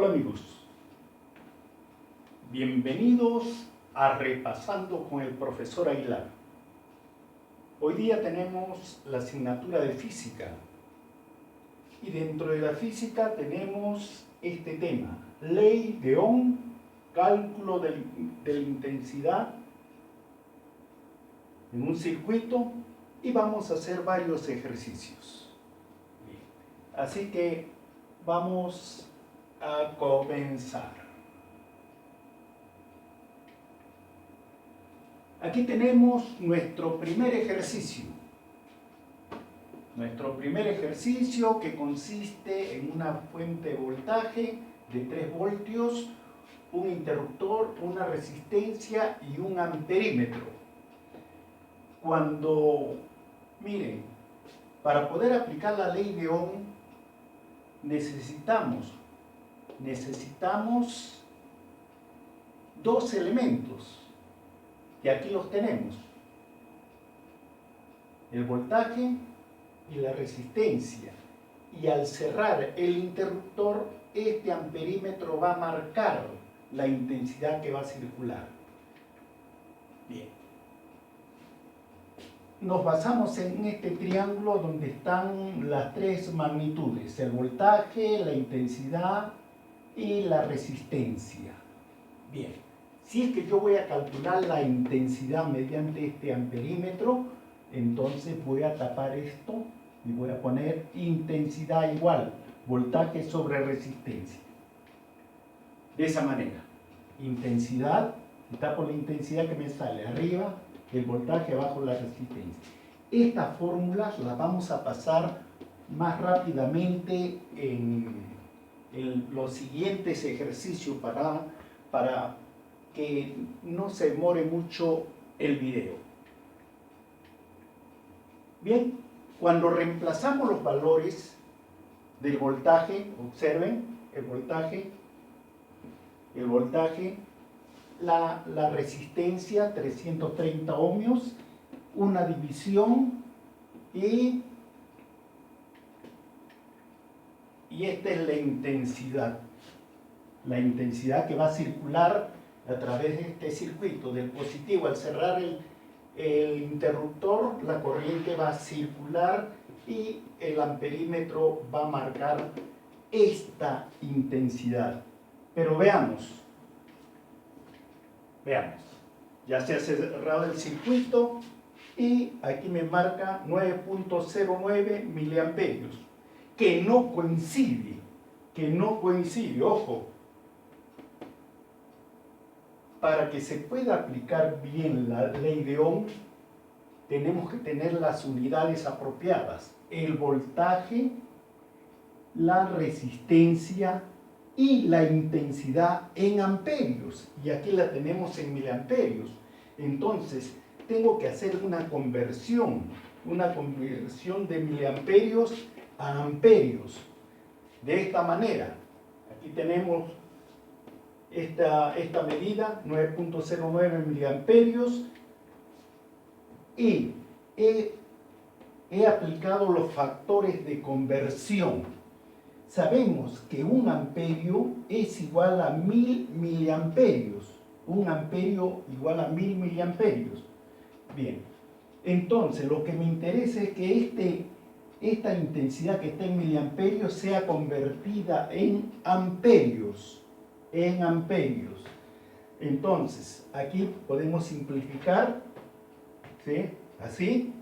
Hola amigos, bienvenidos a Repasando con el profesor Aguilar. Hoy día tenemos la asignatura de física y dentro de la física tenemos este tema, ley de Ohm, cálculo de la intensidad en un circuito y vamos a hacer varios ejercicios. Bien. Así que vamos a comenzar. Aquí tenemos nuestro primer ejercicio. Nuestro primer ejercicio que consiste en una fuente de voltaje de 3 voltios, un interruptor, una resistencia y un amperímetro. Miren, para poder aplicar la ley de Ohm necesitamos dos elementos, y aquí los tenemos, el voltaje y la resistencia, y al cerrar el interruptor, este amperímetro va a marcar la intensidad que va a circular. Bien. Nos basamos en este triángulo donde están las tres magnitudes, el voltaje, la intensidad y la resistencia. Bien, si es que yo voy a calcular la intensidad mediante este amperímetro, entonces voy a tapar esto y voy a poner intensidad igual, voltaje sobre resistencia. De esa manera, intensidad, y tapo la intensidad que me sale arriba, el voltaje abajo la resistencia. Estas fórmulas las vamos a pasar más rápidamente en los siguientes ejercicios para que no se demore mucho el video. Bien, cuando reemplazamos los valores del voltaje, observen, el voltaje, la resistencia 330 ohmios, una división y esta es la intensidad que va a circular a través de este circuito, del positivo. Al cerrar el interruptor, la corriente va a circular y el amperímetro va a marcar esta intensidad. Pero veamos, ya se ha cerrado el circuito y aquí me marca 9.09 miliamperios, que no coincide, ojo. Para que se pueda aplicar bien la ley de Ohm, tenemos que tener las unidades apropiadas, el voltaje, la resistencia y la intensidad en amperios, y aquí la tenemos en miliamperios. Entonces tengo que hacer una conversión de miliamperios a amperios. De esta manera, aquí tenemos esta medida, 9.09 miliamperios, y he aplicado los factores de conversión. Sabemos que un amperio es igual a 1000 miliamperios. Un amperio igual a 1000 miliamperios. Bien, entonces lo que me interesa es que esta intensidad que está en miliamperios sea convertida en amperios. Entonces, aquí podemos simplificar, ¿sí? Así,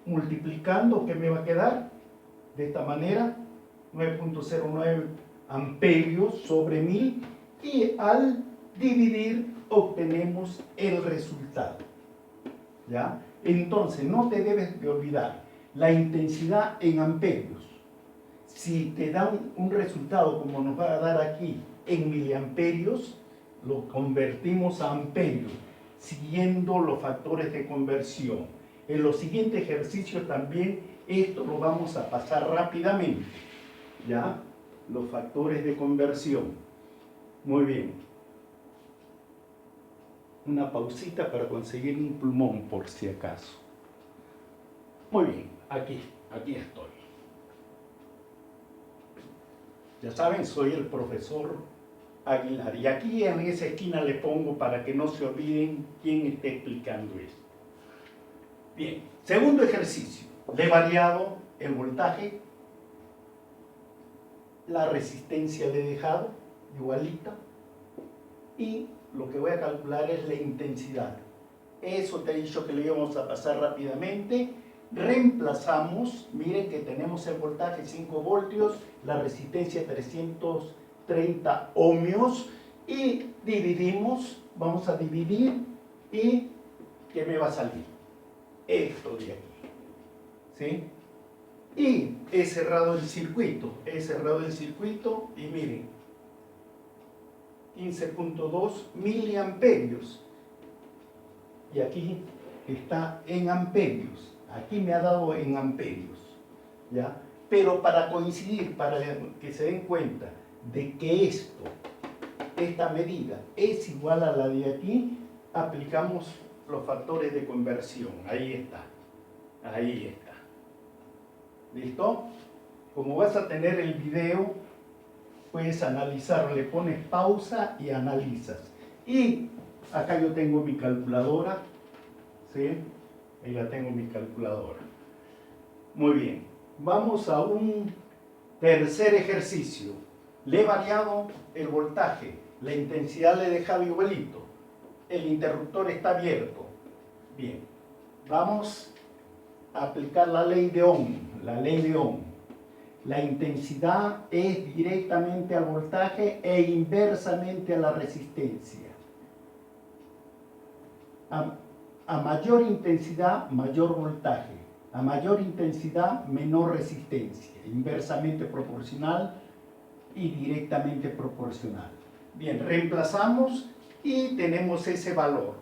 multiplicando, ¿qué me va a quedar? De esta manera, 9.09 amperios sobre 1000, y al dividir obtenemos el resultado. ¿Ya? Entonces, no te debes de olvidar la intensidad en amperios. Si te dan un resultado como nos va a dar aquí en miliamperios, lo convertimos a amperios, siguiendo los factores de conversión. En los siguientes ejercicios también esto lo vamos a pasar rápidamente. ¿Ya? Los factores de conversión. Muy bien. Una pausita para conseguir un pulmón por si acaso. Muy bien, aquí estoy. Ya saben, soy el profesor Aguilar. Y aquí en esa esquina le pongo para que no se olviden quién está explicando esto. Bien, segundo ejercicio. Le he variado el voltaje, la resistencia le he dejado igualita y lo que voy a calcular es la intensidad. Eso te he dicho que lo íbamos a pasar rápidamente. Reemplazamos, miren que tenemos el voltaje 5 voltios, la resistencia 330 ohmios y dividimos, vamos a dividir y ¿qué me va a salir? Esto de aquí, ¿sí? Y he cerrado el circuito y miren, 15.2 miliamperios y aquí está en amperios. Aquí me ha dado en amperios, ¿ya? Pero para coincidir, para que se den cuenta de que esta medida es igual a la de aquí, aplicamos los factores de conversión. Ahí está. ¿Listo? Como vas a tener el video, puedes analizarlo, le pones pausa y analizas. Y acá yo tengo mi calculadora, ¿sí? Ahí la tengo mi calculadora. Muy bien, vamos a un tercer ejercicio. Le he variado el voltaje, la intensidad le he dejado igualito, el interruptor está abierto. Bien, vamos a aplicar la ley de Ohm. La intensidad es directamente al voltaje e inversamente a la resistencia. A mayor intensidad, mayor voltaje. A mayor intensidad, menor resistencia. Inversamente proporcional y directamente proporcional. Bien, reemplazamos y tenemos ese valor.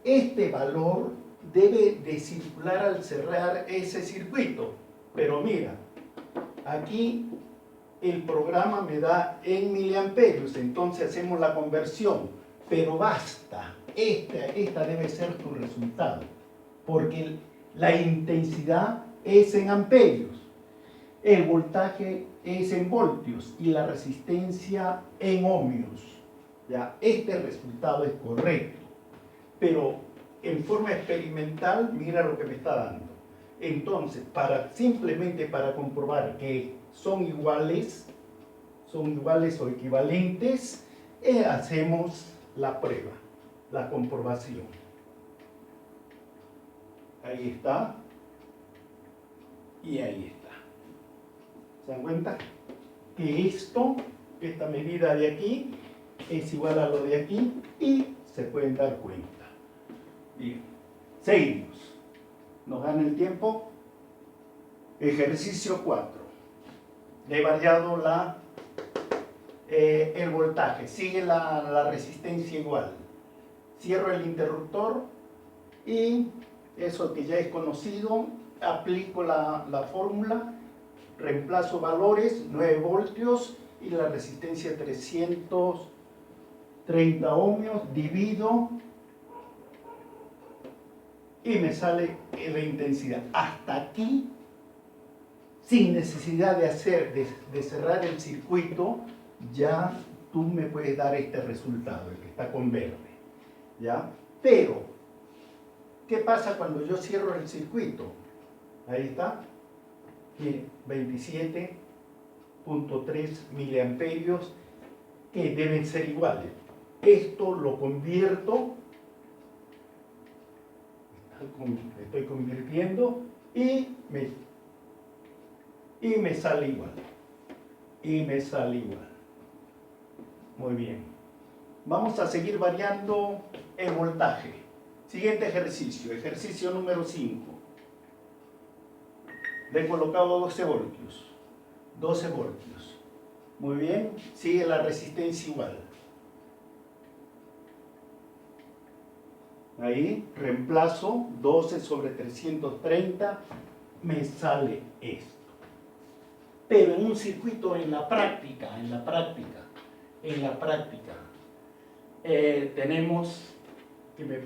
Este valor debe de circular al cerrar ese circuito. Pero mira, aquí el programa me da en miliamperios, entonces hacemos la conversión. Pero basta. Esta debe ser tu resultado, porque la intensidad es en amperios, el voltaje es en voltios y la resistencia en ohmios. ¿Ya? Este resultado es correcto, pero en forma experimental mira lo que me está dando. Entonces, simplemente para comprobar que son iguales o equivalentes, hacemos la prueba, la comprobación. Ahí está. Y ahí está. ¿Se dan cuenta? Que esta medida de aquí, es igual a lo de aquí y se pueden dar cuenta. Bien. Seguimos. ¿Nos gana el tiempo? Ejercicio 4. Le he variado el voltaje, sigue la resistencia igual. Cierro el interruptor y eso que ya es conocido, aplico la fórmula, reemplazo valores, 9 voltios y la resistencia 330 ohmios, divido y me sale la intensidad. Hasta aquí, sin necesidad de cerrar el circuito, ya tú me puedes dar este resultado, el que está con verde, ¿ya? Pero, ¿qué pasa cuando yo cierro el circuito? Ahí está, 27.3 miliamperios, que deben ser iguales. Esto lo convierto, estoy convirtiendo y me sale igual. Muy bien. Vamos a seguir variando el voltaje. Siguiente ejercicio, ejercicio número 5. Le he colocado 12 voltios. 12 voltios. Muy bien, sigue la resistencia igual. Ahí, reemplazo 12 sobre 330, me sale esto. Pero en un circuito en la práctica, tenemos que me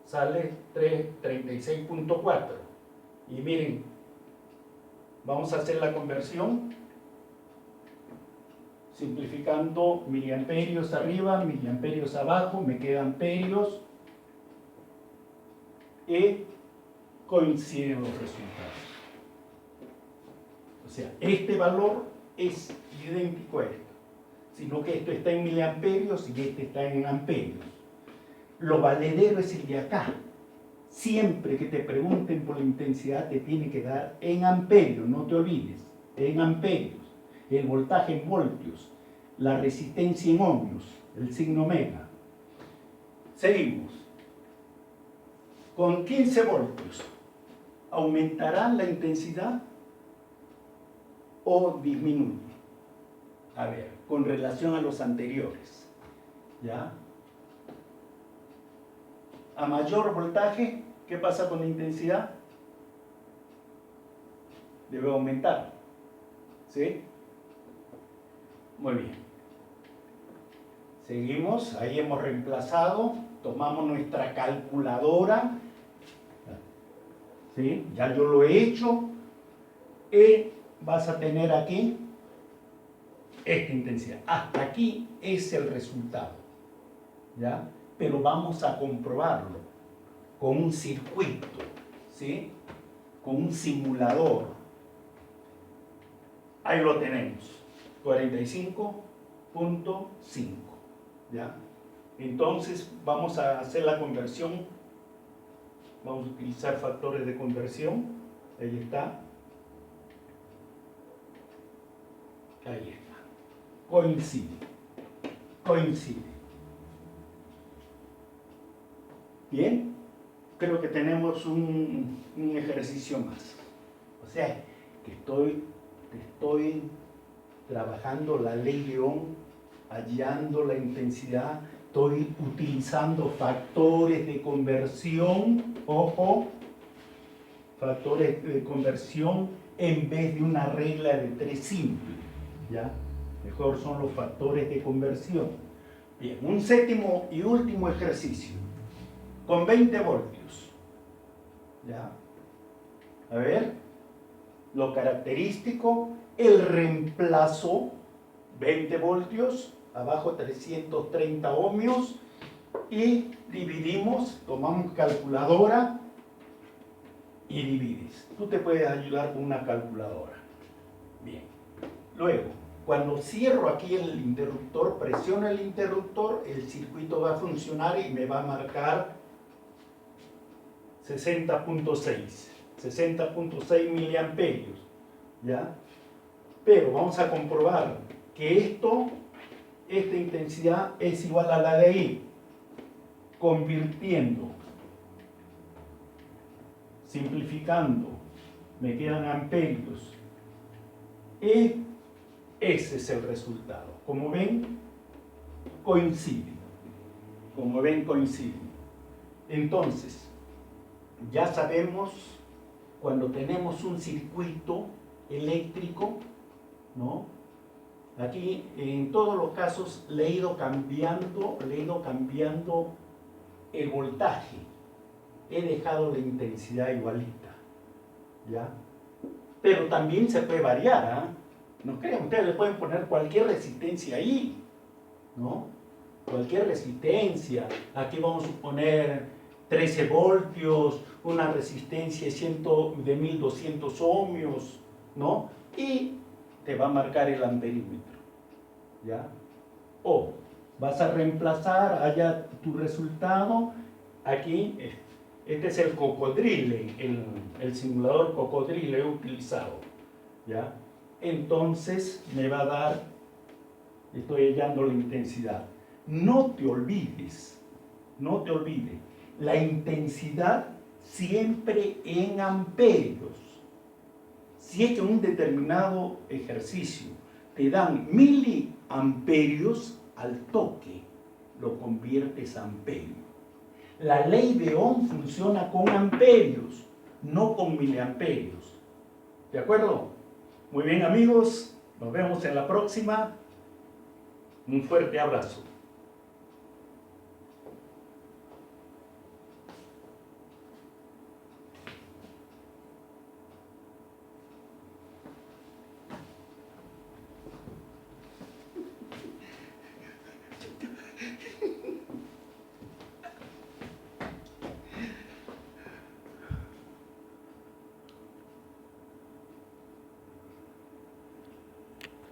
sale 36.4. Y miren, vamos a hacer la conversión. Simplificando, miliamperios arriba, miliamperios abajo, me quedan amperios y coinciden los resultados. O sea, este valor es idéntico a esto, sino que esto está en miliamperios y este está en amperios. Lo valedero es el de acá. Siempre que te pregunten por la intensidad te tiene que dar en amperios, no te olvides, en amperios. El voltaje en voltios, la resistencia en ohmios, el signo mega. Seguimos. Con 15 voltios, ¿aumentará la intensidad o disminuye? A ver, con relación a los anteriores, ¿ya? A mayor voltaje, ¿qué pasa con la intensidad? Debe aumentar, ¿sí? Muy bien. Seguimos, ahí hemos reemplazado, tomamos nuestra calculadora, ¿sí? Ya yo lo he hecho, y vas a tener aquí esta intensidad. Hasta aquí es el resultado, ¿ya? Pero vamos a comprobarlo con un circuito, ¿sí? Con un simulador. Ahí lo tenemos, 45.5, ¿ya? Entonces vamos a hacer la conversión, vamos a utilizar factores de conversión, ahí está, coincide. Bien, creo que tenemos un ejercicio más. O sea, que estoy trabajando la ley de Ohm, hallando la intensidad, estoy utilizando factores de conversión, ojo, factores de conversión en vez de una regla de 3 simple, ¿ya? Mejor son los factores de conversión. Bien, un séptimo y último ejercicio, con 20 voltios, ¿ya? A ver, lo característico, el reemplazo, 20 voltios, abajo 330 ohmios, y dividimos, tomamos calculadora y divides. Tú te puedes ayudar con una calculadora. Bien. Luego, cuando cierro aquí el interruptor, presiono el interruptor, el circuito va a funcionar y me va a marcar 60.6 miliamperios, ¿ya? Pero vamos a comprobar que esta intensidad es igual a la de ahí, convirtiendo, simplificando, me quedan amperios, y ese es el resultado. Como ven, coincide. Como ven, coincide. Entonces, ya sabemos, cuando tenemos un circuito eléctrico, ¿no? Aquí, en todos los casos, le he ido cambiando el voltaje. He dejado la intensidad igualita, ¿ya? Pero también se puede variar, ¿eh? No crean, ustedes le pueden poner cualquier resistencia ahí, ¿no? Cualquier resistencia. Aquí vamos a poner 13 voltios, una resistencia de 1200 ohmios, ¿no? Y te va a marcar el amperímetro, ¿ya? O vas a reemplazar allá tu resultado. Aquí, este es el cocodrilo, el simulador cocodrilo he utilizado, ¿ya? Entonces me va a dar, estoy hallando la intensidad. No te olvides, la intensidad siempre en amperios. Si es que en un determinado ejercicio te dan miliamperios, al toque lo conviertes a amperios. La ley de Ohm funciona con amperios, no con miliamperios. ¿De acuerdo? Muy bien, amigos, nos vemos en la próxima. Un fuerte abrazo.